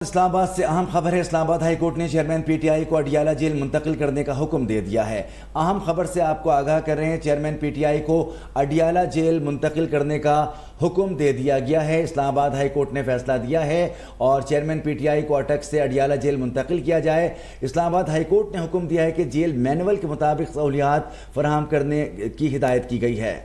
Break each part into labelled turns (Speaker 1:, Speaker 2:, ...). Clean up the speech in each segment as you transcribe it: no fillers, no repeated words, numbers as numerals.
Speaker 1: اسلام آباد سے اہم خبر ہے۔ اسلام آباد ہائی کورٹ نے چیئرمین پی ٹی آئی کو اڈیالہ جیل منتقل کرنے کا حکم دے دیا ہے۔ اہم خبر سے آپ کو آگاہ کر رہے ہیں، چیئرمین پی ٹی آئی کو اڈیالہ جیل منتقل کرنے کا حکم دے دیا گیا ہے۔ اسلام آباد ہائی کورٹ نے فیصلہ دیا ہے اور چیئرمین پی ٹی آئی کو اٹک سے اڈیالہ جیل منتقل کیا جائے۔ اسلام آباد ہائی کورٹ نے حکم دیا ہے کہ جیل مینول کے مطابق سہولیات فراہم کرنے کی ہدایت کی گئی ہے۔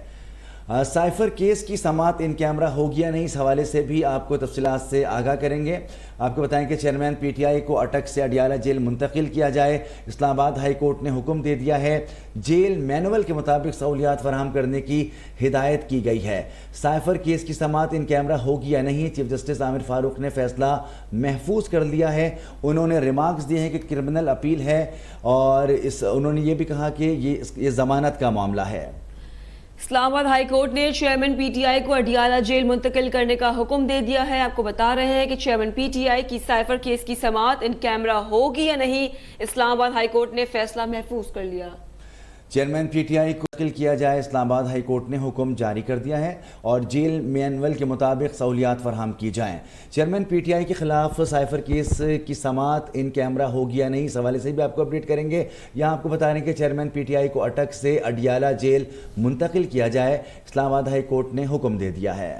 Speaker 1: سائفر کیس کی سماعت ان کیمرہ ہوگی یا نہیں، اس حوالے سے بھی آپ کو تفصیلات سے آگاہ کریں گے۔ آپ کو بتائیں کہ چیئرمین پی ٹی آئی کو اٹک سے اڈیالہ جیل منتقل کیا جائے۔ اسلام آباد ہائی کورٹ نے حکم دے دیا ہے، جیل مینول کے مطابق سہولیات فراہم کرنے کی ہدایت کی گئی ہے۔ سائفر کیس کی سماعت ان کیمرہ ہوگی یا نہیں، چیف جسٹس عامر فاروق نے فیصلہ محفوظ کر لیا ہے۔ انہوں نے ریمارکس دیے ہیں کہ کرمنل اپیل ہے اور انہوں نے یہ بھی کہا کہ یہ ضمانت کا معاملہ ہے۔
Speaker 2: اسلام آباد ہائی کورٹ نے چیئرمین پی ٹی آئی کو اڈیالہ جیل منتقل کرنے کا حکم دے دیا ہے۔ آپ کو بتا رہے ہیں کہ چیئرمین پی ٹی آئی کی سائفر کیس کی سماعت ان کیمرہ ہوگی یا نہیں، اسلام آباد ہائی کورٹ نے فیصلہ محفوظ کر لیا۔
Speaker 1: چیئرمین پی ٹی آئی کو منتقل کیا جائے، اسلام آباد ہائی کورٹ نے حکم جاری کر دیا ہے اور جیل مینول کے مطابق سہولیات فراہم کی جائیں۔ چیئرمین پی ٹی آئی کے خلاف سائفر کیس کی سماعت ان کیمرہ ہوگی یا نہیں، اس حوالے سے بھی آپ کو اپڈیٹ کریں گے۔ یہاں آپ کو بتا رہے ہیں کہ چیئرمین پی ٹی آئی کو اٹک سے اڈیالہ جیل منتقل کیا جائے، اسلام آباد ہائی کورٹ نے حکم دے دیا ہے۔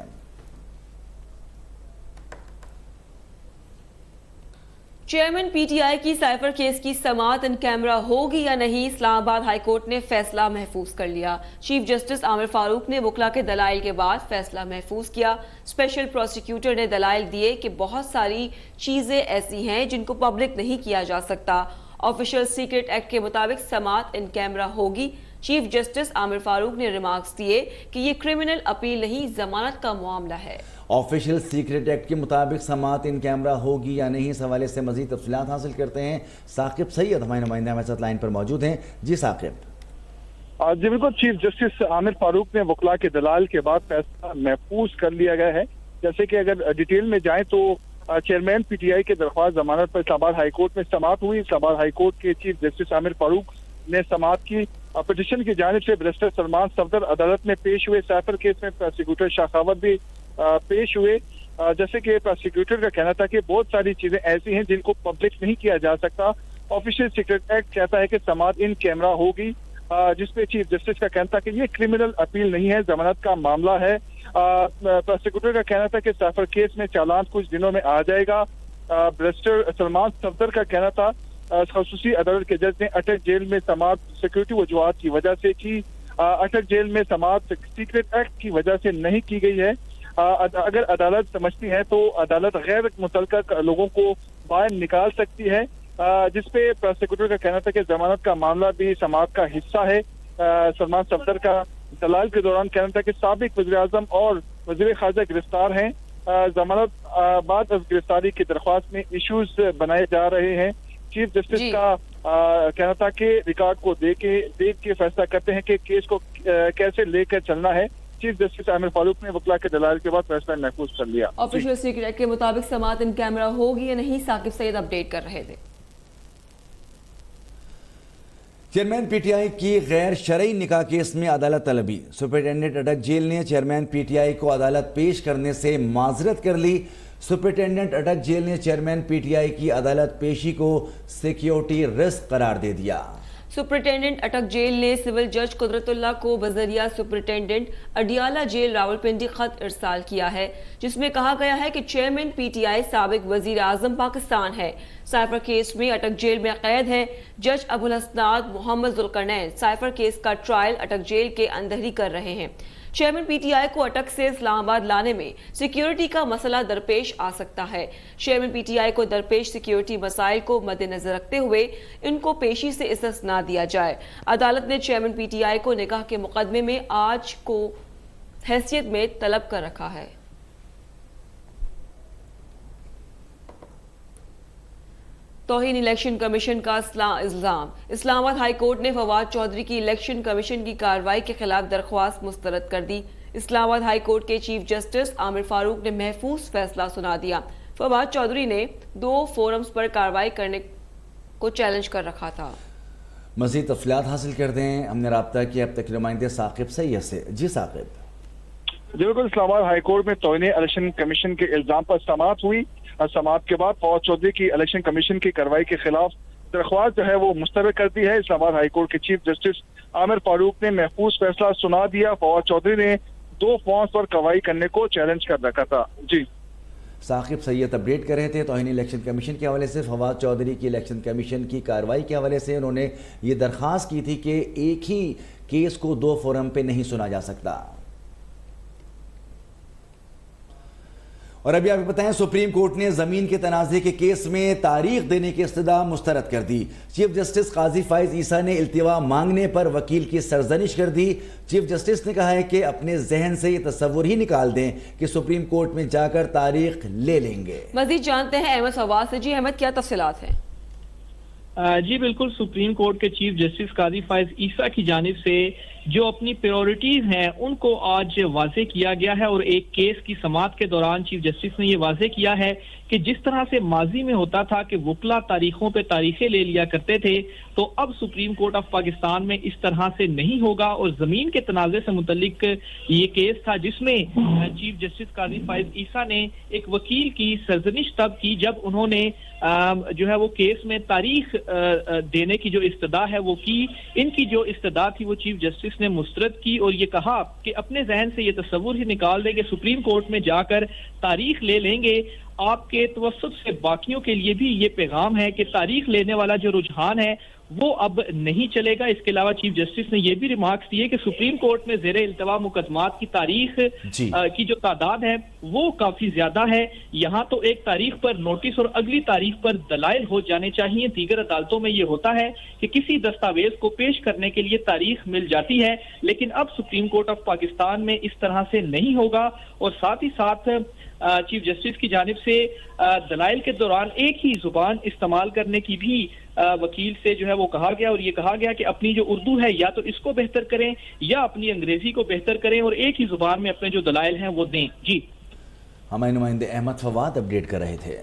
Speaker 2: چیئرمین پی ٹی آئی کی سائفر کیس کی سماعت ان کیمرہ ہوگی یا نہیں، اسلام آباد ہائی کورٹ نے فیصلہ محفوظ کر لیا۔ چیف جسٹس عامر فاروق نے وکلا کے دلائل کے بعد فیصلہ محفوظ کیا۔ اسپیشل پروسیکیوٹر نے دلائل دیے کہ بہت ساری چیزیں ایسی ہیں جن کو پبلک نہیں کیا جا سکتا۔ آفیشل سیکرٹ ایکٹ کے مطابق سماعت ان کیمرہ ہوگی۔ چیف جسٹس عامر فاروق نے ریمارکس دیے کہ یہ کرمنل اپیل نہیں، ضمانت کا معاملہ ہے۔
Speaker 1: آفیشل سیکرٹ ایکٹ کے مطابق سماعت ان کیمرہ ہوگی یا نہیں، اس حوالے سے مزید تفصیلات حاصل کرتے ہیں۔ ثاقب سید ہمارے نمائندہ ہمارے ساتھ لائن پر موجود ہیں۔ جی ثاقب۔
Speaker 3: جی بالکل، چیف جسٹس عامر فاروق نے وکلا کے دلائل کے بعد فیصلہ محفوظ کر لیا گیا ہے۔ جیسے کہ اگر ڈیٹیل میں جائیں تو چیئرمین پی ٹی آئی کے درخواست ضمانت پر اسلام آباد ہائی کورٹ میں سماعت ہوئی۔ اسلام آباد ہائی کورٹ کے چیف جسٹس عامر فاروق نے سماعت کی۔ پٹیشن کی جانب سے بیرسٹر سلمان صفدر عدالت میں پیش ہوئے۔ سائفر کیس میں پروسیکیوٹر شاخاوت بھی پیش ہوئے۔ جیسے کہ پروسیکیوٹر کا کہنا تھا کہ بہت ساری چیزیں ایسی ہیں جن کو پبلک نہیں کیا جا سکتا۔ آفیشیل سیکرٹ ایکٹ کہتا ہے کہ سماعت ان کیمرہ ہوگی، جس پہ چیف جسٹس کا کہنا تھا کہ یہ کرمنل اپیل نہیں ہے، ضمانت کا معاملہ ہے۔ پروسیکیوٹر کا کہنا تھا کہ سائفر کیس میں چالان کچھ دنوں میں آ جائے گا۔ بیرسٹر سلمان صفدر کا کہنا تھا خصوصی عدالت کے جج نے اٹک جیل میں سماعت سیکورٹی وجوہات کی وجہ سے کی۔ اٹک جیل میں سماعت سیکرٹ ایکٹ کی وجہ سے نہیں کی گئی ہے۔ اگر عدالت سمجھتی ہے تو عدالت غیر متعلقہ لوگوں کو باہر نکال سکتی ہے، جس پہ پروسیکیوٹر کا کہنا تھا کہ ضمانت کا معاملہ بھی سماعت کا حصہ ہے۔ سلمان صفدر کا دلائل کے دوران کہنا تھا کہ سابق وزیر اعظم اور وزیر خارجہ گرفتار ہیں۔ ضمانت بعد از گرفتاری کی درخواست میں ایشوز بنائے جا رہے ہیں۔ چیف جسٹس کا کہنا تھا کہ ریکارڈ کو دیکھ کے فیصلہ کرتے ہیں کہ کیس کو کیسے لے کر چلنا ہے۔ چیف جسٹس عامر فاروق نے وکلا کے دلائل کے بعد فیصلہ محفوظ کر لیا۔
Speaker 2: آفیشل سیکرٹ ایکٹ کے مطابق سماعت ان کیمرہ ہوگی یا نہیں، ثاقب سید اپڈیٹ کر رہے تھے۔
Speaker 1: چیئرمین پی ٹی آئی کی غیر شرعی نکاح کیس میں عدالت طلبی۔ سپرنٹینڈنٹ اٹک جیل نے چیئرمین پی ٹی آئی کو عدالت پیش کرنے سے معذرت کر لی۔ سپرنٹینڈنٹ اٹک جیل نے چیئرمین پی ٹی آئی کی عدالت پیشی کو سیکیورٹی رسک قرار دے دیا۔
Speaker 2: سپرنٹینڈنٹ اٹک جیل نے سول جج قدرت اللہ کو بذریعہ سپرنٹینڈنٹ اڈیالہ جیل راولپنڈی خط ارسال کیا ہے، جس میں کہا گیا ہے کہ چیئرمین پی ٹی آئی سابق وزیر اعظم پاکستان ہے۔ سائفر کیس میں اٹک جیل میں قید ہیں۔ جج ابو الحسنات محمد ذوالقرنین سائفر کیس کا ٹرائل اٹک جیل کے اندر ہی کر رہے ہیں۔ چیئرمین پی ٹی آئی کو اٹک سے اسلام آباد لانے میں سیکیورٹی کا مسئلہ درپیش آ سکتا ہے۔ چیئرمین پی ٹی آئی کو درپیش سیکیورٹی مسائل کو مد نظر رکھتے ہوئے ان کو پیشی سے استثناء دیا جائے۔ عدالت نے چیئرمین پی ٹی آئی کو نکاح کے مقدمے میں آج کو حیثیت میں طلب کر رکھا ہے۔ توہین الیکشن کمیشن کا الزام۔ اسلام آباد ہائی کورٹ نے فواد چودھری کی الیکشن کمیشن کی کارروائی کے خلاف درخواست مسترد کر دی۔ اسلام آباد ہائی کورٹ کے چیف جسٹس عامر فاروق نے محفوظ فیصلہ سنا دیا۔ فواد چودھری نے 2 فورمز پر کارروائی کرنے کو چیلنج کر رکھا تھا۔
Speaker 1: مزید تفصیلات حاصل کرتے ہیں، ہم نے رابطہ کیا اب تک نمائندے ثاقب سید سے۔ جی ثاقب۔
Speaker 3: بالکل، اسلام آباد ہائی کورٹ میں توہین الیکشن کمیشن کے الزام پر سماعت ہوئی۔ समाअत के बाद फवाद चौधरी की इलेक्शन कमीशन की कार्रवाई के खिलाफ दरख्वास्त जो है वो मुस्तरद कर दी है। इस्लामाबाद हाई कोर्ट के चीफ जस्टिस आमिर फारूक ने महफूज फैसला सुना दिया। फवाद चौधरी ने 2 फॉर्म्स पर कार्रवाई करने को चैलेंज कर रखा था। जी
Speaker 1: साकिब सैयद अपडेट कर रहे थे तौहीन इलेक्शन कमीशन के हवाले से। फवाद चौधरी की इलेक्शन कमीशन की कार्रवाई के हवाले से उन्होंने ये दरख्वास्त की थी कि एक ही केस को 2 फोरम पे नहीं सुना जा सकता। और अभी आपको बताएं, सुप्रीम कोर्ट ने ज़मीन के तनाज़े के केस में तारीख देने की इस्तदा मुस्तरद कर दी। चीफ जस्टिस काजी फाइज ईसा ने इल्तिवा मांगने पर वकील की सरजनिश कर दी। चीफ जस्टिस ने कहा है कि अपने जहन से ये तस्वुर ही निकाल दें कि सुप्रीम कोर्ट में जाकर तारीख ले लेंगे।
Speaker 2: मजीद जानते हैं अहमद फवाद से। जी अहमद, क्या तफसीलात हैं?
Speaker 4: जी बिल्कुल, सुप्रीम कोर्ट के चीफ जस्टिस काजी फाइज ईसा की जानिब से जो अपनी प्रायोरिटीज हैं उनको आज वाज़े किया गया है और एक केस की समाअत के दौरान चीफ जस्टिस ने ये वाज़े किया है कि जिस तरह से माजी में होता था कि वकला तारीखों पे तारीखें ले लिया करते थे, तो अब सुप्रीम कोर्ट ऑफ पाकिस्तान में इस तरह से नहीं होगा। और जमीन के तनाज़े से मुतल्लिक ये केस था जिसमें चीफ जस्टिस काजी फाइज ईसा ने एक वकील की सरजनिश तब की जब उन्होंने जो है वो केस में तारीख देने की जो इस्तदा है वो की। इनकी जो इस्तदा थी वो चीफ जस्टिस ने मुस्तरद की और ये कहा कि अपने जहन से ये तस्वुर ही निकाल दे कि सुप्रीम कोर्ट में जाकर तारीख ले लेंगे। आपके तवस्सुत से बाकियों के लिए भी ये पैगाम है कि तारीख लेने वाला जो रुझान है वो अब नहीं चलेगा। इसके अलावा चीफ जस्टिस ने यह भी रिमार्क्स दिए कि सुप्रीम कोर्ट में ज़ेरे इल्तवा मुकदमात की तारीख की जो तादाद है वो काफी ज्यादा है। यहाँ तो एक तारीख पर नोटिस और अगली तारीख पर दलाइल हो जाने चाहिए। दीगर अदालतों में ये होता है कि किसी दस्तावेज को पेश करने के लिए तारीख मिल जाती है, लेकिन अब सुप्रीम कोर्ट ऑफ पाकिस्तान में इस तरह से नहीं होगा। और साथ ही साथ चीफ जस्टिस की जानिब से दलाइल के दौरान एक ही जुबान इस्तेमाल करने की भी वकील से जो है वो कहा गया और ये कहा गया कि अपनी जो उर्दू है या तो इसको बेहतर करें या अपनी अंग्रेजी को बेहतर करें और एक ही जुबान में अपने जो दलाइल हैं वो दें। जी
Speaker 1: हमारे नुमाइंदे अहमद फवाद अपडेट कर रहे थे।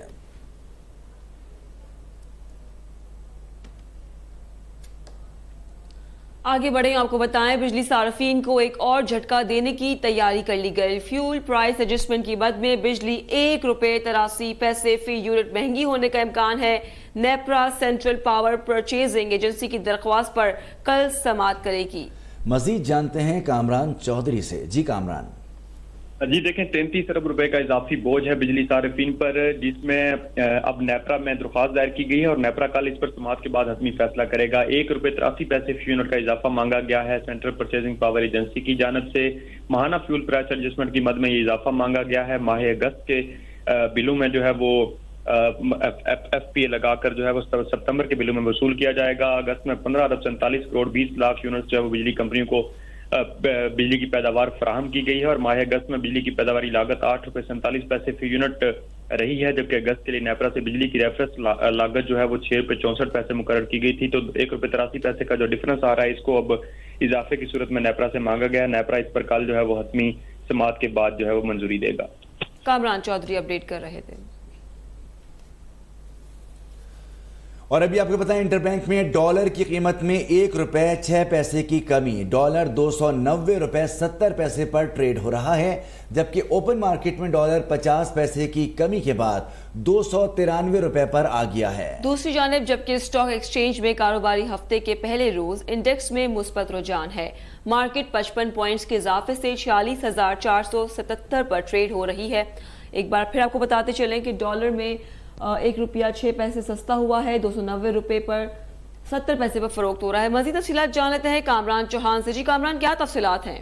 Speaker 2: आगे बढ़े, आपको बताएं बिजली सार्फिन को एक और झटका देने की तैयारी कर ली गई। फ्यूल प्राइस एडजस्टमेंट की मद में बिजली ₹1.83 फी यूनिट महंगी होने का इम्कान है। NEPRA central power purchasing agency की दरख्वास्त पर कल समाअत करेगी।
Speaker 1: मजीद जानते हैं कामरान चौधरी से। जी कामरान।
Speaker 5: जी देखें, 33 अरब रुपए का इजाफी बोझ है बिजली सार्फिन पर, जिसमें अब नेपरा में दरख्वास्त दायर की गई है और नेपरा कल इस पर समाअत के बाद हतमी फैसला करेगा। ₹1.83 फी यूनिट का इजाफा मांगा गया है सेंट्रल परचेजिंग पावर एजेंसी की जानब से। माहाना फ्यूल प्राइस एडजस्टमेंट की मद में ये इजाफा मांगा गया है। माह अगस्त के बिलों में जो है वो FPA लगाकर जो है वो सितंबर के बिलों में वसूल किया जाएगा। अगस्त में 15 अरब 47 करोड़ 20 लाख यूनिट जो है वो बिजली कंपनियों को बिजली की पैदावार फराहम की गई है और माह अगस्त में बिजली की पैदावारी लागत ₹8.47 फी यूनिट रही है, जबकि अगस्त के लिए नेपरा से बिजली की रेफरेंस लागत जो है वो ₹6.64 मुकर्रर की गई थी। तो ₹1.83 का जो डिफरेंस आ रहा है इसको अब इजाफे की सूरत में नेपरा से मांगा गया है। नेपरा इस पर कल जो है वो हतमी समाअत के बाद जो है वो मंजूरी देगा।
Speaker 2: कामरान चौधरी अपडेट कर रहे थे।
Speaker 1: और अभी आपको बताएं, इंटरबैंक में डॉलर की कीमत में ₹1.06 की कमी। डॉलर $290.70 पर ट्रेड हो रहा है, जबकि ओपन मार्केट में डॉलर 50 पैसे की कमी के बाद ₹293 पर आ गया है। दूसरी
Speaker 2: जानिब जबकि स्टॉक एक्सचेंज में कारोबारी हफ्ते के पहले रोज इंडेक्स में मुस्बत रुझान है। मार्केट 55 पॉइंट्स के इजाफे से 46,477 पर ट्रेड हो रही है। एक बार फिर आपको बताते चलें कि डॉलर में ₹1.06 सस्ता हुआ है, ₹290 पर 70 पैसे पर फरोख्त हो रहा है। मजीद तफसीलात जान लेते हैं कामरान चौहान से। जी कामरान, क्या तफसीलात हैं?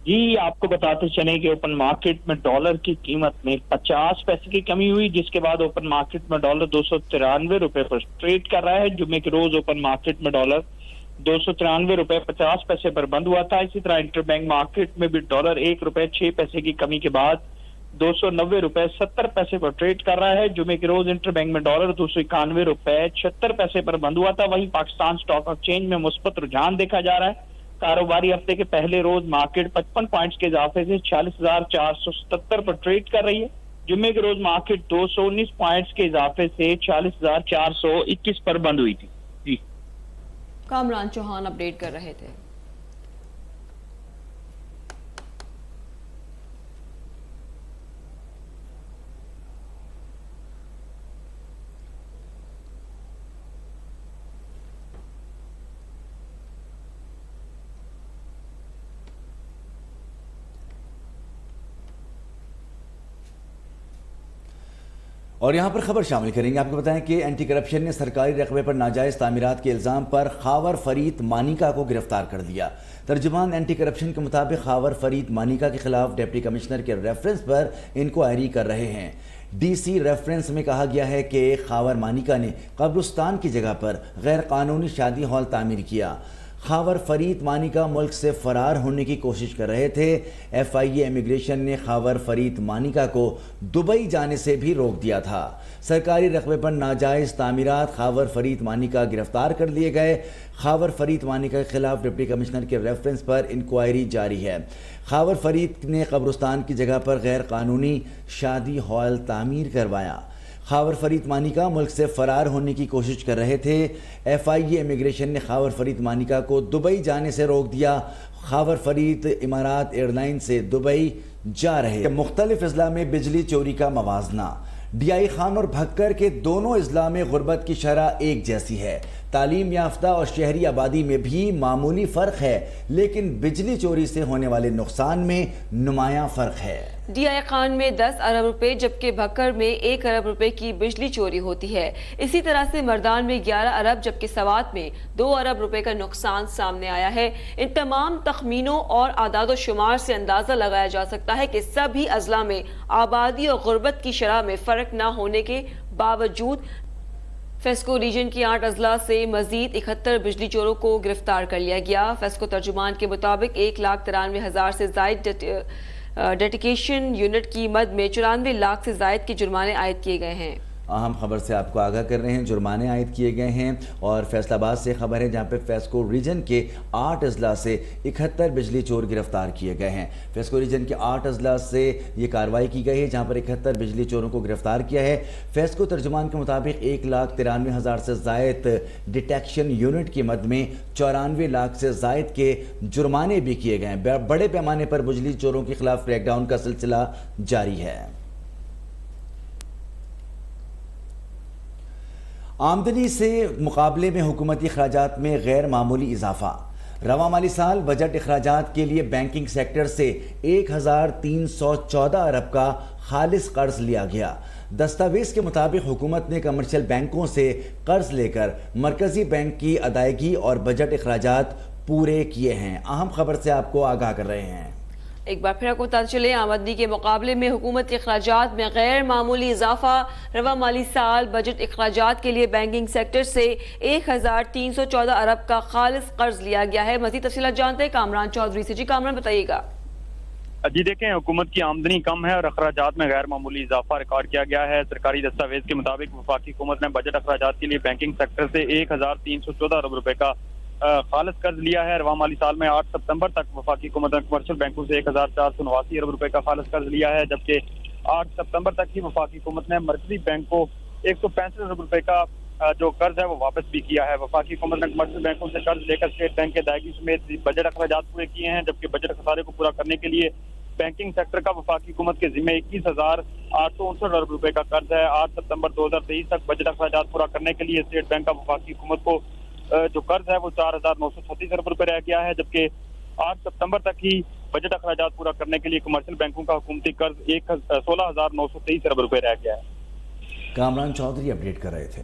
Speaker 4: जी आपको बताते चलें कि ओपन मार्केट में डॉलर की कीमत में 50 पैसे की कमी हुई, जिसके बाद ओपन मार्केट में डॉलर ₹293 पर ट्रेड कर रहा है। जुम्मे के रोज ओपन मार्केट में डॉलर ₹293.50 पर बंद हुआ था। इसी तरह इंटरबैंक मार्केट में भी डॉलर ₹1.06 की कमी के बाद $290.70 पर ट्रेड कर रहा है। जुमे के रोज इंटरबैंक में डॉलर $291.76 पर बंद हुआ था। वहीं पाकिस्तान स्टॉक एक्सचेंज में मुस्बत रुझान देखा जा रहा है। कारोबारी हफ्ते के पहले रोज मार्केट 55 पॉइंट्स के इजाफे से 46,477 पर ट्रेड कर रही है। जुम्मे के रोज मार्केट 219 पॉइंट्स के इजाफे से 40,421 पर बंद हुई थी। जी
Speaker 2: कामरान चौहान अपडेट कर रहे थे।
Speaker 1: اور یہاں پر خبر شامل کریں گے. آپ کو بتائیں کہ اینٹی کرپشن نے سرکاری رقبے پر ناجائز تعمیرات کے الزام پر خاور فرید مانیکا کو گرفتار کر دیا. ترجمان اینٹی کرپشن کے مطابق خاور فرید مانیکا کے خلاف ڈپٹی کمشنر کے ریفرنس پر انکوائری کر رہے ہیں. ڈی سی ریفرنس میں کہا گیا ہے کہ خاور مانیکا نے قبرستان کی جگہ پر غیر قانونی شادی ہال تعمیر کیا. خاور فرید مانیکا ملک سے فرار ہونے کی کوشش کر رہے تھے. ایف آئی اے امیگریشن نے خاور فرید مانیکا کو دبئی جانے سے بھی روک دیا تھا. سرکاری رقبے پر ناجائز تعمیرات خاور فرید مانیکا گرفتار کر لیے گئے. خاور فرید مانیکا کے خلاف ڈپٹی کمشنر کے ریفرنس پر انکوائری جاری ہے. خاور فرید نے قبرستان کی جگہ پر غیر قانونی شادی ہال تعمیر کروایا. خاور فرید مانیکا ملک سے فرار ہونے کی کوشش کر رہے تھے. ایف آئی اے امیگریشن نے خاور فرید مانیکا کو دبئی جانے سے روک دیا. خاور فرید امارات ایئر لائن سے دبئی جا رہے. مختلف اضلاع میں بجلی چوری کا موازنہ. ڈی آئی خان اور بھکر کے دونوں اضلاع میں غربت کی شرح ایک جیسی ہے. تعلیم یافتہ اور شہری آبادی میں بھی معمولی فرق ہے، لیکن بجلی چوری سے ہونے والے نقصان میں نمایاں فرق ہے.
Speaker 2: ڈی آئی خان میں 10 ارب روپے جبکہ بھکر میں 1 ارب روپے کی بجلی چوری ہوتی ہے. اسی طرح سے مردان میں 11 ارب جبکہ سوات میں 2 ارب روپے کا نقصان سامنے آیا ہے. ان تمام تخمینوں اور اعداد و شمار سے اندازہ لگایا جا سکتا ہے کہ سبھی اضلاع میں آبادی اور غربت کی شرح میں فرق نہ ہونے کے باوجود فیسکو ریجن کی 8 اضلاع سے مزید 71 بجلی چوروں کو گرفتار کر لیا گیا. فیسکو ترجمان کے مطابق 1,93,000 سے زائد ڈیٹیکیشن یونٹ کی مد میں 94 لاکھ سے زائد کے جرمانے عائد کیے گئے ہیں.
Speaker 1: اہم خبر سے آپ کو آگاہ کر رہے ہیں. جرمانے عائد کیے گئے ہیں. اور فیصل آباد سے خبر ہے جہاں پہ فیسکو ریجن کے 8 اضلاع سے 71 بجلی چور گرفتار کیے گئے ہیں. فیسکو ریجن کے 8 اضلاع سے یہ کارروائی کی گئی ہے جہاں پر 71 بجلی چوروں کو گرفتار کیا ہے. فیسکو ترجمان کے مطابق 1,93,000 سے زائد ڈیٹیکشن یونٹ کی مد میں 94 لاکھ سے زائد کے جرمانے بھی کیے گئے ہیں. بڑے پیمانے پر بجلی چوروں کے خلاف کریک ڈاؤن کا سلسلہ جاری ہے. آمدنی سے مقابلے میں حکومتی اخراجات میں غیر معمولی اضافہ. رواں مالی سال بجٹ اخراجات کے لیے بینکنگ سیکٹر سے 1,314 ارب کا خالص قرض لیا گیا. دستاویز کے مطابق حکومت نے کمرشل بینکوں سے قرض لے کر مرکزی بینک کی ادائیگی اور بجٹ اخراجات پورے کیے ہیں. اہم خبر سے آپ کو آگاہ کر رہے ہیں.
Speaker 2: ایک بار پھر آپ کو بتا چلے آمدنی کے مقابلے میں حکومت کے اخراجات میں غیر معمولی اضافہ. رواں مالی سال بجٹ اخراجات کے لیے بینکنگ سیکٹر سے 1,314 ارب کا خالص قرض لیا گیا ہے. مزید تفصیلات جانتے ہیں کامران چودھری سے. جی کامران بتائیے گا.
Speaker 5: جی دیکھیں حکومت کی آمدنی کم ہے اور اخراجات میں غیر معمولی اضافہ ریکارڈ کیا گیا ہے. سرکاری دستاویز کے مطابق وفاقی حکومت نے بجٹ اخراجات کے لیے بینکنگ سیکٹر سے 1,314 ارب روپے کا خالص قرض لیا ہے. رواں مالی سال میں 8 ستمبر تک وفاقی حکومت نے کمرشل بینکوں سے 1,489 ارب روپے کا خالص قرض لیا ہے، جبکہ 8 ستمبر تک ہی وفاقی حکومت نے مرکزی بینک کو 165 ارب روپے کا جو قرض ہے وہ واپس بھی کیا ہے. وفاقی حکومت نے کمرشل بینکوں سے قرض لے کر اسٹیٹ بینک کے ادائیگی سمیت بجٹ اخراجات پورے کیے ہیں، جبکہ بجٹ خسارے کو پورا کرنے کے لیے بینکنگ سیکٹر کا وفاقی حکومت کے ذمہ 21,859 ارب روپے کا قرض ہے. 8 ستمبر 2023 تک بجٹ اخراجات پورا کرنے کے لیے اسٹیٹ بینک کا وفاقی حکومت کو جو قرض ہے وہ 4,936 ارب روپے رہ گیا ہے، جبکہ 8 ستمبر تک ہی بجٹ اخراجات پورا کرنے کے لیے کمرشل بینکوں کا حکومتی قرض 16,923 ارب روپے رہ گیا ہے.
Speaker 1: کامران چودھری اپڈیٹ کر رہے تھے.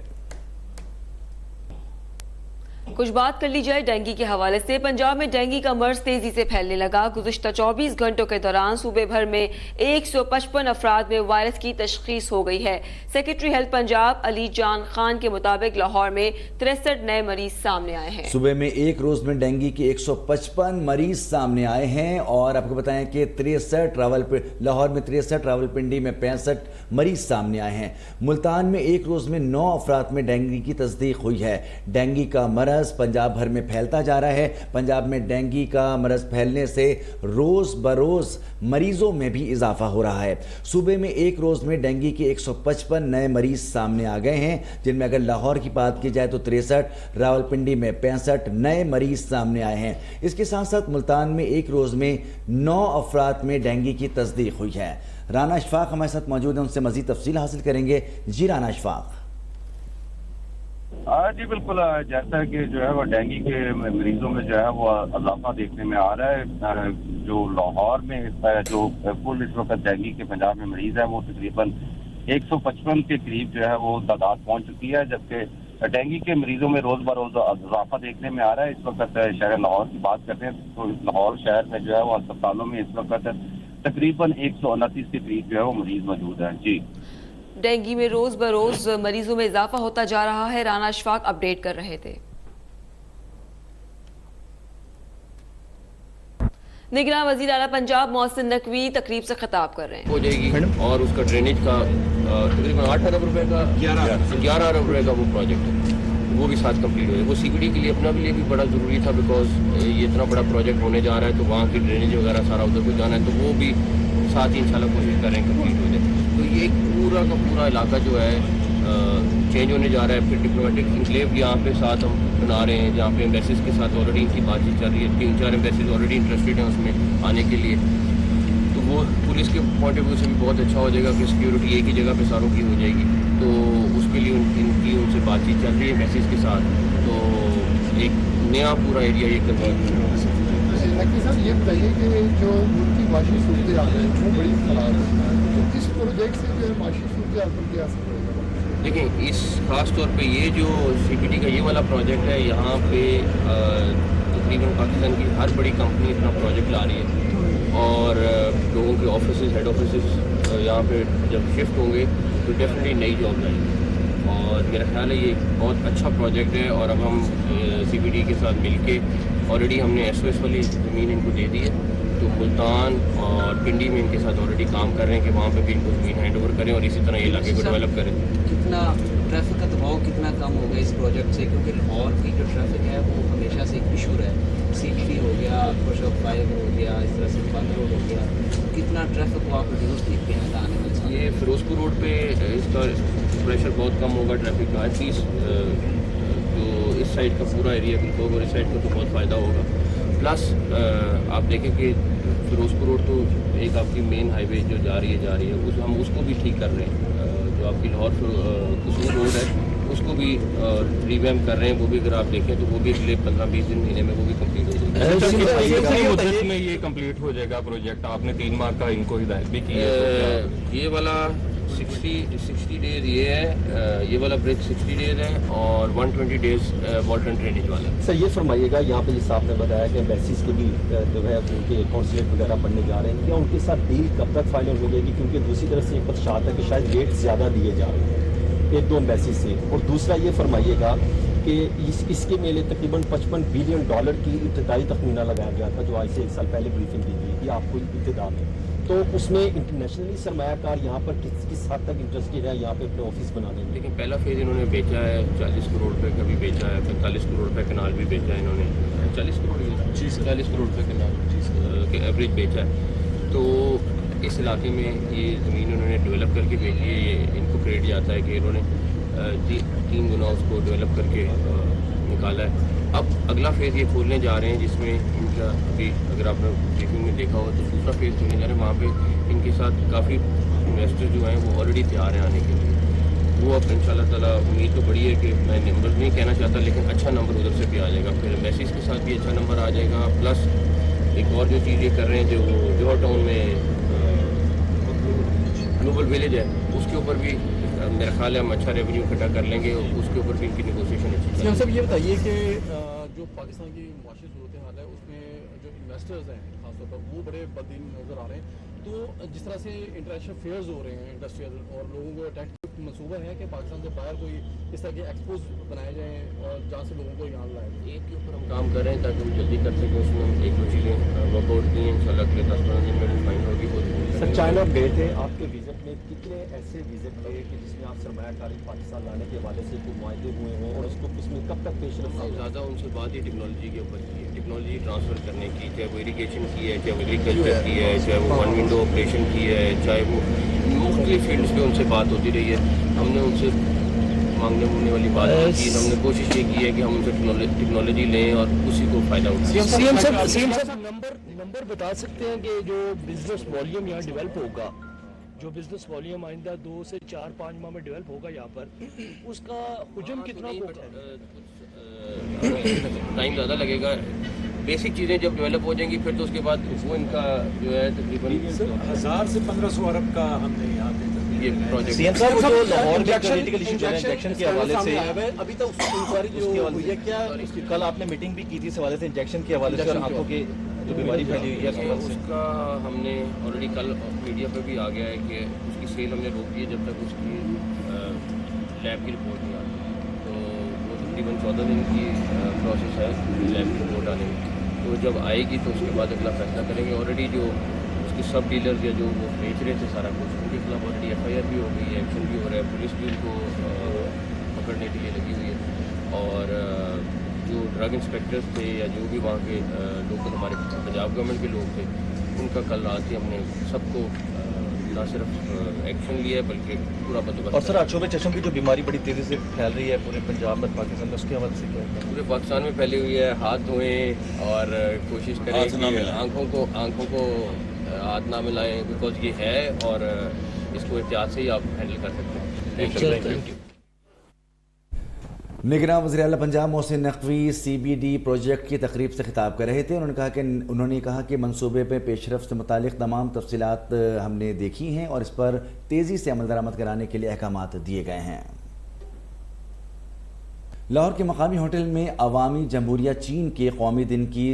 Speaker 2: کچھ بات کر لی جائے ڈینگی کے حوالے سے. پنجاب میں ڈینگی کا مرض تیزی سے پھیلنے لگا. گزشتہ 24 گھنٹوں کے دوران صوبے بھر میں 155 افراد میں وائرس کی تشخیص ہو گئی ہے. سیکرٹری ہیلتھ پنجاب علی جان خان کے مطابق لاہور میں 63 نئے مریض سامنے آئے ہیں.
Speaker 1: صوبے میں ایک روز میں ڈینگی کے 155 مریض سامنے آئے ہیں اور آپ کو بتائیں کہ 63 لاہور میں 63 راولپنڈی میں 65 مریض سامنے آئے ہیں. ملتان میں ایک روز میں 9 افراد میں ڈینگی کی تصدیق ہوئی ہے. ڈینگی کا مرض پنجاب بھر میں پھیلتا جا رہا ہے. پنجاب میں ڈینگی کا مرض پھیلنے سے روز بروز مریضوں میں بھی اضافہ ہو رہا ہے. صوبے میں ایک روز میں ڈینگی کے 155 نئے مریض سامنے آ گئے ہیں، جن میں اگر لاہور کی بات کی جائے تو 63، راولپنڈی میں 65 نئے مریض سامنے آئے ہیں. اس کے ساتھ ساتھ ملتان میں ایک روز میں 9 افراد میں ڈینگی کی تصدیق ہوئی ہے. رانا اشفاق ہمارے ساتھ موجود ہیں، ان سے مزید تفصیل حاصل کریں گے. جی رانا اشفاق.
Speaker 6: جی بالکل، جیسا کہ جو ہے وہ ڈینگی کے مریضوں میں جو ہے وہ اضافہ دیکھنے میں آ رہا ہے. جو لاہور میں جو کل اس وقت ڈینگی کے پنجاب میں مریض ہے وہ تقریباً 155 के करीब जो है वो तादाद पहुंच चुकी है, जबकि डेंगू के मरीजों में रोज बरोज इजाफा देखने में आ रहा है। इस वक्त शहर लाहौर की बात करते हैं तो लाहौर शहर में जो है वो अस्पतालों में इस वक्त तकरीबन 129 के करीब जो है वो मरीज मौजूद हैं। जी,
Speaker 2: डेंगू में रोज बरोज मरीजों में इजाफा होता जा रहा है। राना अशफाक अपडेट कर रहे थे। निगरान वज़ीर आला पंजाब मोहसिन नकवी तकरीब से खिताब कर रहे हैं।
Speaker 7: हो जाएगी और उसका ड्रेनेज का तकरीबन 8 अरब रुपए का 11 अरब रुपए का वो प्रोजेक्ट है, वो भी साथ कंप्लीट हो जाए। वो सीपीडी के लिए अपना भी लिए भी बड़ा ज़रूरी था, बिकॉज ये इतना बड़ा प्रोजेक्ट होने जा रहा है तो वहाँ की ड्रेनेज वगैरह सारा उधर को जाना है, तो वो भी साथ ही इंशाल्लाह कोशिश करें कंप्लीट हो जाए। तो ये पूरा का पूरा इलाका जो है चेंज होने जा रहा है। फिर डिप्लोमेटिक इंक्लेव यहाँ पे साथ हम बना रहे हैं, जहाँ पे एम्बेसीज के साथ ऑलरेडी इनकी बातचीत चल रही है। 3-4 एम्बेसीज ऑलरेडी इंटरेस्टेड हैं उसमें आने के लिए, तो वो पुलिस के पॉइंट ऑफ व्यू से भी बहुत अच्छा हो जाएगा कि सिक्योरिटी एक ही जगह पे सारों की हो जाएगी। तो उसके लिए इनकी उनसे बातचीत चल रही है एम्बेसीज के साथ, तो एक नया पूरा एरिया ये करवा
Speaker 8: नकवी साहब ये बताइए कि जो उनकी माशी सूरत हाल है वो बड़ी खराब है, तो इस प्रोजेक्ट से जो है माशी सूरत हाल पर क्या असर होगा?
Speaker 7: देखें, इस खास तौर पे ये जो सीपीटी का ये वाला प्रोजेक्ट है, यहाँ पे तकरीबन पाकिस्तान की हर बड़ी कंपनी अपना प्रोजेक्ट ला रही है और लोगों के ऑफिस हेड ऑफिस यहाँ पे जब शिफ्ट होंगे तो डेफिनेटली नई जॉब आएगी। और मेरा ख्याल है ये बहुत अच्छा प्रोजेक्ट है। और अब हम सीपीटी के साथ मिलके ऑलरेडी हमने SOS वाली ज़मीन इनको दे दी है, तो मुल्तान और पिंडी में इनके साथ ऑलरेडी काम कर रहे हैं कि वहाँ पे भी इनको ज़मीन हैंड ओवर करें और इसी तरह ये इलाके को डेवलप करें।
Speaker 9: कितना ट्रैफिक का दबाव कितना कम होगा इस प्रोजेक्ट से, क्योंकि लाहौर की जो ट्रैफिक है वो हमेशा से एक इशू है। CPD हो गया, पुशअप 5 हो गया, इस तरह से बंद रोड हो गया, कितना ट्रैफिक को आप रिड्यूस देखते हैं आने वाले साल?
Speaker 7: ये फिरोजपुर रोड पे इसका प्रेशर बहुत कम होगा ट्रैफिक का, एटलीस्ट जो इस साइड का पूरा एरिया बिल्कुल और इस साइड का तो बहुत फ़ायदा होगा। प्लस आप देखें कि फिरोजपुर रोड तो एक आपकी मेन हाईवे जो जा रही है हम उसको भी ठीक कर रहे हैं। जो आपकी लाहौर कसूर रोड है उसको भी रिवैम्प कर रहे हैं, वो भी अगर आप देखें तो वो भी अगले 15-20 दिन महीने में वो भी कंप्लीट हो जाएगा।
Speaker 10: कितनी मुद्दत में ये कंप्लीट हो जाएगा प्रोजेक्ट? आपने 3 माह का इनको हिदायत भी की है।
Speaker 7: ये वाला 60 डेज ये है, ये वाला ब्रिज 60 डेज है और 120 डेज वाटर एंड ड्रेनेज वाला।
Speaker 11: सर ये फरमाइएगा, यहाँ पे जिस आपने बताया कि एम्बेसीज के भी जो है उनके कॉन्सुलेट वगैरह बनने जा रहे हैं, क्या उनके साथ डील कब तक फाइनल हो जाएगी? क्योंकि दूसरी तरफ से एक खदशात है कि शायद रेट ज़्यादा दिए जा रहे हैं 1-2 एम्बेसी से। और दूसरा ये फरमाइएगा कि इसके मेले तकरीबन $55 बिलियन की इब्तदाई तखमीना लगाया गया था, जो आज से 1 साल पहले ब्रीफिंग दी गई थी आपको इब्तिदा में। तो उसमें इंटरनेशनली सरमायाकार यहाँ पर किस हद तक इंटरेस्टेड है यहाँ पे अपने ऑफिस बनाने में?
Speaker 7: लेकिन पहला फेज इन्होंने बेचा है 40 करोड़ रुपए का भी बेचा है, 45 करोड़ रुपए कनाल भी बेचा है इन्होंने, 40 करोड़ रुपए कनाल के एवरेज बेचा है। तो इस इलाके में ये ज़मीन उन्होंने डेवलप करके भेजी है। ये इनको क्रेडिट जाता है कि इन्होंने 3 गुना उसको डेवलप करके निकाला है। अब अगला फेज़ ये खोलने जा रहे हैं जिसमें इनका अभी अगर आपने ब्रीफिंग में देखा हो तो दूसरा फेज़ खोलने जा रहे हैं। वहाँ पे इनके साथ काफ़ी इन्वेस्टर जो हैं वो ऑलरेडी तैयार हैं आने के लिए। वो अब इंशाल्लाह ताला उम्मीद तो बड़ी है कि मैं नंबर नहीं कहना चाहता, लेकिन अच्छा नंबर उधर से भी आ जाएगा। फिर मैसेज के साथ भी अच्छा नंबर आ जाएगा। प्लस एक और जो चीज़ ये कर रहे हैं जो जौहर टाउन में ग्लोबल विलेज है उसके ऊपर भी मेरा ख्याल है हम अच्छा रेवेन्यू इकट्ठा कर लेंगे और उसके ऊपर भी इनकी नेगोशिएशन अच्छी है।
Speaker 8: सब ये बताइए कि जो पाकिस्तान की माशी सूरत हाल है उसमें जो इन्वेस्टर्स हैं खासतौर पर वो बड़े बदीन नज़र आ रहे हैं। तो जिस तरह से इंटरनेशनल फेयर्स हो रहे हैं इंडस्ट्रियल और लोगों को अट्रैक्ट मंसूबा है कि पाकिस्तान से बाहर कोई इस तरह के एक्सपोज बनाए जाएँ और जहाँ से लोगों को यहाँ लाए।
Speaker 7: एक के ऊपर हम काम कर रहे हैं ताकि हम जल्दी कर सकें। उसमें हम 1-2 चीज़ें वर्कआउट की हैं, इंशाल्लाह अगले 10-15 दिन में फाइन होगी।
Speaker 11: सर चाइना गए थे, आपके विजिट में कितने ऐसे विजिट थे कि जिसमें आप सरमायाकारी पाकिस्तान लाने के हवाले से कोई मुआहदे हुए हों और उसको उसमें कब तक पेश रखा?
Speaker 7: ज़्यादा उनसे बात ही टेक्नोलॉजी के ऊपर की है, टेक्नोलॉजी ट्रांसफ़र करने की, चाहे वो इरीगेशन की है, चाहे वो एग्रीकल्चर की है, चाहे वो 1 विंडो ऑपरेशन की है, चाहे वो मुख्तलिफ फील्ड्स पे उनसे बात होती रही है। हमने उनसे मांगने वाली बात की, हमने कोशिश ये की है कि हम उनसे टेक्नोलॉजी लें और उसी को फ़ायदा उठाएं।
Speaker 12: सीएम साहब नंबर बता सकते हैं कि जो बिजनेस वॉल्यूम यहाँ डेवलप होगा, जो बिजनेस वॉल्यूम आइंदा 2 से 4-5 माह में डेवलप होगा यहाँ पर, उसका हुजम कितना होगा?
Speaker 7: टाइम ज़्यादा लगेगा। बेसिक चीज़ें जब डेवलप हो जाएंगी फिर तो उसके बाद वो इनका जो है तकरीबन
Speaker 13: 1000 से 1500 अरब का हमने यहाँ पे
Speaker 7: ये प्रोजेक्ट
Speaker 11: सीएम साहब जो लाहौर में पॉलिटिकल इशू चल रहे हैं इंजेक्शन के हवाले से
Speaker 8: अभी तक उसकी इंक्वायरी जो हुई है क्या
Speaker 11: कल आपने मीटिंग भी की थी इस हवाले से इंजेक्शन के हवाले से और आंखों की जो बीमारी फैली हुई है
Speaker 7: उसका हमने ऑलरेडी कल मीडिया पे भी आ गया है कि उसकी सेल हमने रोक दी है जब तक उसकी लैब की रिपोर्ट नहीं आती। तो वो तकरीबन 14 दिन की प्रोसेस है लैब की रिपोर्ट आने में, तो जब आएगी तो उसके बाद अगला फैसला करेंगे। ऑलरेडी जो उसके सब डीलर्स या जो वो बेच रहे थे सारा कुछ उनके खिलाफ ऑलरेडी FIR भी हो गई है, एक्शन भी हो रहा है, पुलिस भी उनको पकड़ने के लिए लगी हुई है। और जो ड्रग इंस्पेक्टर्स थे या जो भी वहाँ के लोकल हमारे पंजाब गवर्नमेंट के लोग थे उनका कल रात ही हमने सबको ना सिर्फ एक्शन लिया है बल्कि पूरा बंदोबस्त।
Speaker 11: और सर अशोब चश्म की जो बीमारी बड़ी तेज़ी से फैल रही है पूरे पंजाब में पाकिस्तान में, उसके हवाले से क्या है?
Speaker 7: पूरे पाकिस्तान में फैली हुई है। हाथ धोएं और कोशिश करें कि आँखों को हाथ ना मिलाएं, बिकॉज ये है और इसको एहतियात से ही आप हैंडल कर सकते हैं। Thank you.
Speaker 1: निगरान वज़ीर आला पंजाब मोहसिन नकवी CBD प्रोजेक्ट की तकरीब से खिताब कर रहे थे। उन्होंने कहा कि मंसूबे पे पेशरफ्त से मुतालिक तमाम तफसीलात हमने देखी हैं और इस पर तेज़ी से अमल दरामद कराने के लिए अहकामात दिए गए हैं। लाहौर के मकामी होटल में अवामी जमहूरिया चीन के कौमी दिन की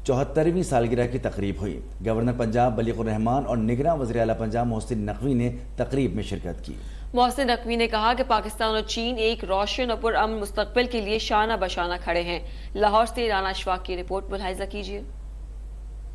Speaker 1: 74वीं सालगिरह की तकरीब हुई। गवर्नर पंजाब बलीगुर रहमान और निगरान वज़ीर आला पंजाब मोहसिन नकवी ने तकरीब में शिरकत की।
Speaker 2: मोहसिन नकवी ने कहा कि पाकिस्तान और चीन एक रोशन और पुरअमन मुस्तकबिल के लिए शाना बशाना खड़े हैं। लाहौर से राना अशफाक की रिपोर्ट मुलाहिजा कीजिए।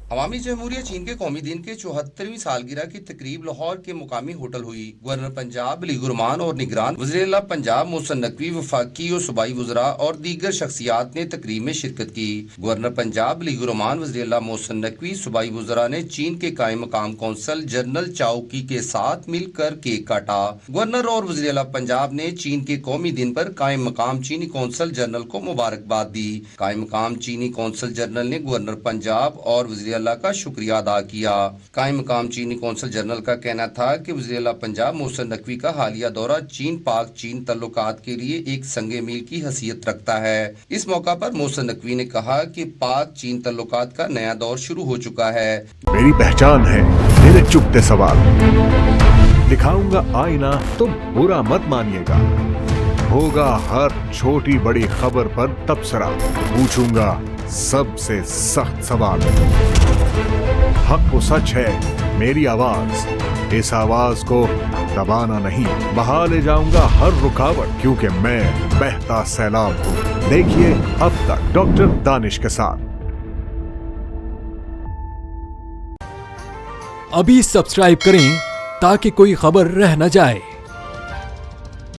Speaker 13: अवामी जमहूरिया चीन के कौमी दिन के 74वीं सालगिरह की तकरीब लाहौर के मुकामी होटल हुई। गवर्नर पंजाब बलीगुर रहमान और निगरान वज़ीर-ए-आला पंजाब मोहसिन नकवी, वफाकी और सूबाई वज़रा और दीगर शख्सियात ने तकरीब में शिरकत की। गवर्नर पंजाब बलीगुर रहमान, वज़ीर-ए-आला मोहसिन नकवी, सूबाई वज़रा ने चीन के कायम मकाम कौंसल जनरल चाओ की के साथ मिलकर केक काटा। गवर्नर और वज़ीर-ए-आला पंजाब ने चीन के कौमी दिन पर कायम मकाम चीनी कौंसल जनरल को मुबारकबाद दी। कायम मकाम चीनी कौंसल जनरल ने गवर्नर पंजाब और वज़ीर अल्लाह का शुक्रिया अदा किया। कायम मकाम चीनी कौंसल जनरल का कहना था कि वज़ीर अल्लाह पंजाब मोहसिन नकवी का हालिया दौरा चीन पाक चीन तल्लुकात के लिए एक संगे मील की हैसियत रखता है। इस मौका पर मोहसिन नकवी ने कहा कि पाक चीन तल्लुकात का नया दौर शुरू हो चुका है।
Speaker 14: मेरी पहचान है मेरे चुपते सवाल, दिखाऊंगा आईना तो बुरा मत मानिएगा, होगा हर छोटी बड़ी खबर पर तबसरा, पूछूंगा सबसे सख्त सवाल, हक व सच है मेरी आवाज, इस आवाज को दबाना नहीं, बहा ले जाऊंगा हर रुकावट, क्योंकि मैं बहता सैलाब हूँ। देखिए अब तक डॉक्टर दानिश के साथ।
Speaker 15: अभी सब्सक्राइब करें ताकि कोई खबर रह न जाए।